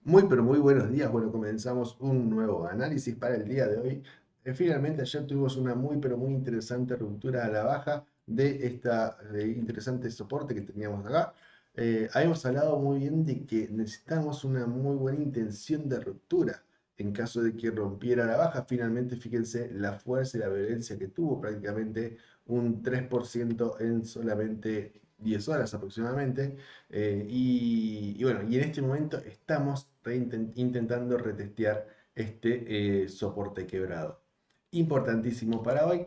Muy pero muy buenos días. Bueno, comenzamos un nuevo análisis para el día de hoy. Finalmente ayer tuvimos una muy pero muy interesante ruptura a la baja de esta interesante soporte que teníamos acá. Habíamos hablado muy bien de que necesitamos una muy buena intención de ruptura en caso de que rompiera la baja. Finalmente fíjense la fuerza y la violencia que tuvo, prácticamente un 3% en solamente 10 horas aproximadamente. Y bueno, y en este momento estamos intentando retestear este soporte quebrado. Importantísimo para hoy,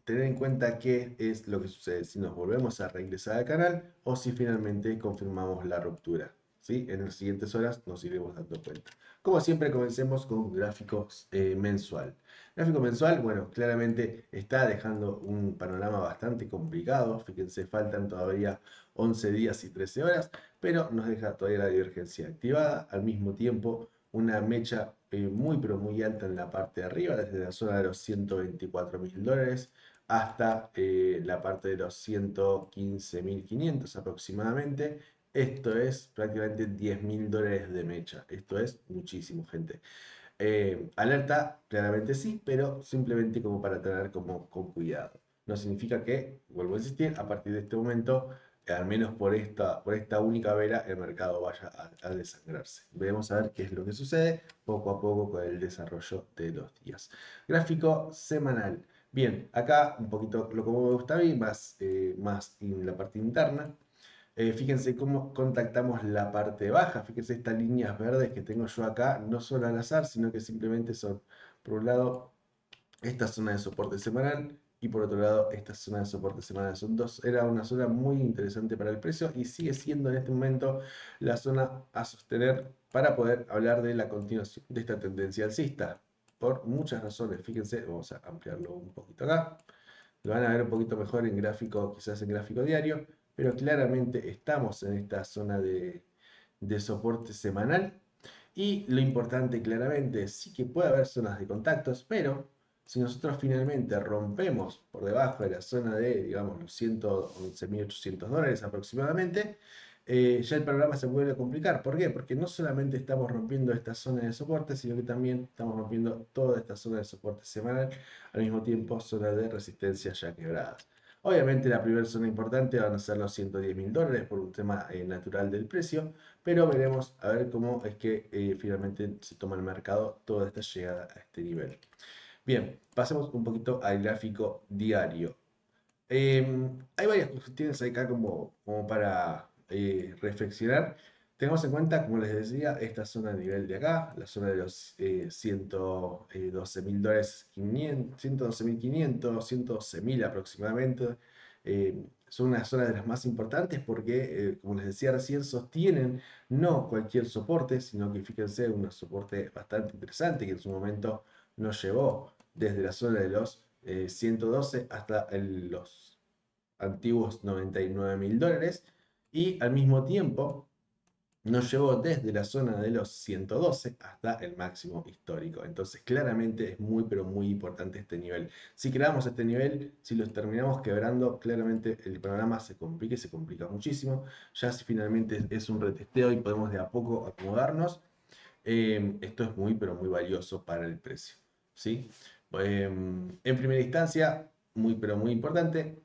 tener en cuenta qué es lo que sucede si nos volvemos a reingresar al canal o si finalmente confirmamos la ruptura. ¿Sí? En las siguientes horas nos iremos dando cuenta. Como siempre, comencemos con gráficos mensual. Gráfico mensual, bueno, claramente está dejando un panorama bastante complicado. Fíjense, faltan todavía 11 días y 13 horas, pero nos deja todavía la divergencia activada. Al mismo tiempo, una mecha muy pero muy alta en la parte de arriba, desde la zona de los 124.000 dólares hasta la parte de los 115.500 aproximadamente. Esto es prácticamente 10.000 dólares de mecha. Esto es muchísimo, gente. Alerta, claramente sí, pero simplemente como para tener como con cuidado. No significa que, vuelvo a insistir, a partir de este momento, al menos por esta única vela, el mercado vaya a desangrarse. Veremos a ver qué es lo que sucede poco a poco con el desarrollo de los días. Gráfico semanal. Bien, acá un poquito lo como me gusta a mí, más en la parte interna. Fíjense cómo contactamos la parte baja. Fíjense estas líneas verdes que tengo yo acá, no son al azar, sino que simplemente son, por un lado, esta zona de soporte semanal y por otro lado, esta zona de soporte semanal. Son dos, era una zona muy interesante para el precio y sigue siendo en este momento la zona a sostener para poder hablar de la continuación de esta tendencia alcista. Por muchas razones. Fíjense, vamos a ampliarlo un poquito acá. Lo van a ver un poquito mejor en gráfico, quizás en gráfico diario, pero claramente estamos en esta zona de soporte semanal. Y lo importante claramente, sí que puede haber zonas de contactos, pero si nosotros finalmente rompemos por debajo de la zona de, digamos, los 111.800 dólares aproximadamente, ya el panorama se vuelve a complicar. ¿Por qué? Porque no solamente estamos rompiendo esta zona de soporte, sino que también estamos rompiendo toda esta zona de soporte semanal, al mismo tiempo zona de resistencia ya quebradas. Obviamente la primera zona importante van a ser los 110.000 dólares por un tema natural del precio, pero veremos a ver cómo es que finalmente se toma el mercado toda esta llegada a este nivel. Bien, pasemos un poquito al gráfico diario. Hay varias cuestiones acá como para reflexionar. Tengamos en cuenta, como les decía, esta zona a nivel de acá, la zona de los 112.000 dólares, 112.500, 112.000 aproximadamente. Son una zona de las más importantes porque, como les decía recién, sostienen no cualquier soporte, sino que fíjense, un soporte bastante interesante que en su momento nos llevó desde la zona de los 112 hasta los antiguos 99.000 dólares y al mismo tiempo nos llevó desde la zona de los 112 hasta el máximo histórico. Entonces claramente es muy pero muy importante este nivel. Si creamos este nivel, si los terminamos quebrando, claramente el panorama se complica y se complica muchísimo. Ya si finalmente es un retesteo y podemos de a poco acomodarnos, esto es muy pero muy valioso para el precio. ¿Sí? En primera instancia, muy pero muy importante,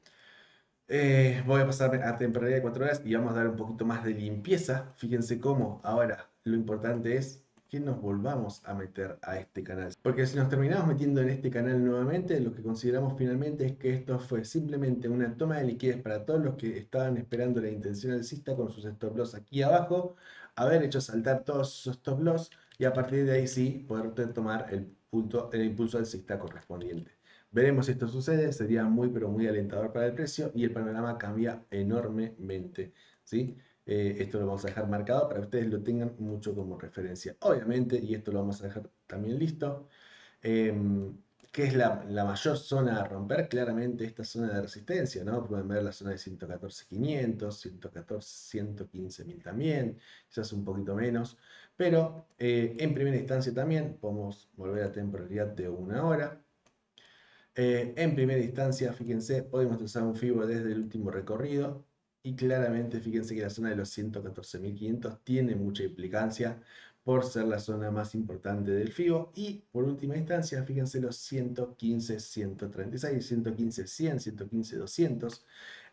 voy a pasar a temporalidad de 4 horas y vamos a dar un poquito más de limpieza. Fíjense cómo ahora lo importante es que nos volvamos a meter a este canal. Porque si nos terminamos metiendo en este canal nuevamente, lo que consideramos finalmente es que esto fue simplemente una toma de liquidez para todos los que estaban esperando la intención alcista con sus stop loss aquí abajo, haber hecho saltar todos sus stop loss y a partir de ahí sí poder tomar el impulso alcista correspondiente. Veremos si esto sucede, sería muy pero muy alentador para el precio y el panorama cambia enormemente, ¿sí? Esto lo vamos a dejar marcado para que ustedes lo tengan mucho como referencia. Obviamente, y esto lo vamos a dejar también listo, ¿qué es la mayor zona a romper? Claramente esta zona de resistencia, ¿no? Pueden ver la zona de 114.500, 115.000 también, quizás un poquito menos, pero en primera instancia también podemos volver a temporalidad de 1 hora. En primera instancia, fíjense, podemos trazar un FIBO desde el último recorrido y claramente fíjense que la zona de los 114.500 tiene mucha implicancia por ser la zona más importante del FIBO. Y por última instancia, fíjense los 115, 136, 115, 100, 115, 200.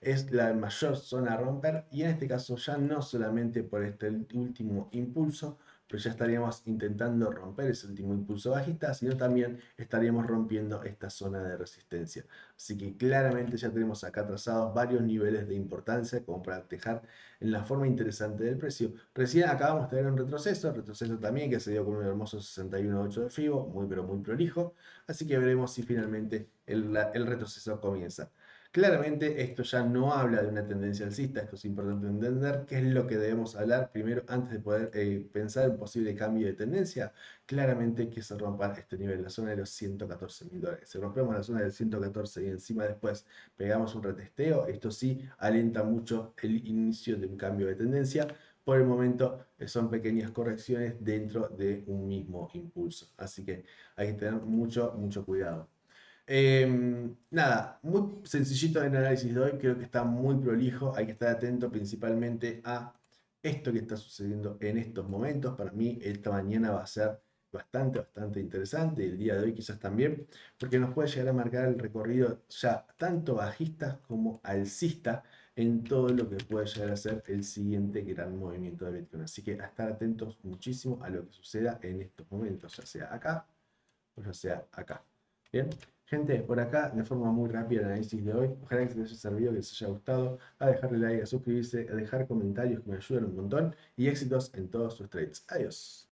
Es la mayor zona a romper y en este caso ya no solamente por este último impulso, pero ya estaríamos intentando romper ese último impulso bajista, sino también estaríamos rompiendo esta zona de resistencia. Así que claramente ya tenemos acá trazados varios niveles de importancia como para dejar en la forma interesante del precio. Recién acabamos de tener un retroceso también que se dio con un hermoso 61.8 de FIBO, muy pero muy prolijo, así que veremos si finalmente el retroceso comienza. Claramente esto ya no habla de una tendencia alcista, esto es importante entender qué es lo que debemos hablar primero antes de poder pensar en posible cambio de tendencia. Claramente que se rompa este nivel, la zona de los 114.000 dólares. Si rompemos la zona del 114 y encima después pegamos un retesteo, esto sí alienta mucho el inicio de un cambio de tendencia. Por el momento son pequeñas correcciones dentro de un mismo impulso, así que hay que tener mucho cuidado. Nada, muy sencillito el análisis de hoy, creo que está muy prolijo, hay que estar atento principalmente a esto que está sucediendo en estos momentos. Para mí esta mañana va a ser bastante interesante, el día de hoy quizás también, porque nos puede llegar a marcar el recorrido ya tanto bajista como alcista en todo lo que puede llegar a ser el siguiente gran movimiento de Bitcoin. Así que a estar atentos muchísimo a lo que suceda en estos momentos, ya sea acá o ya sea acá. Bien, gente, por acá de forma muy rápida el análisis de hoy. Ojalá que les haya servido, que les haya gustado. A dejarle like, a suscribirse, a dejar comentarios que me ayudan un montón. Y éxitos en todos sus trades. Adiós.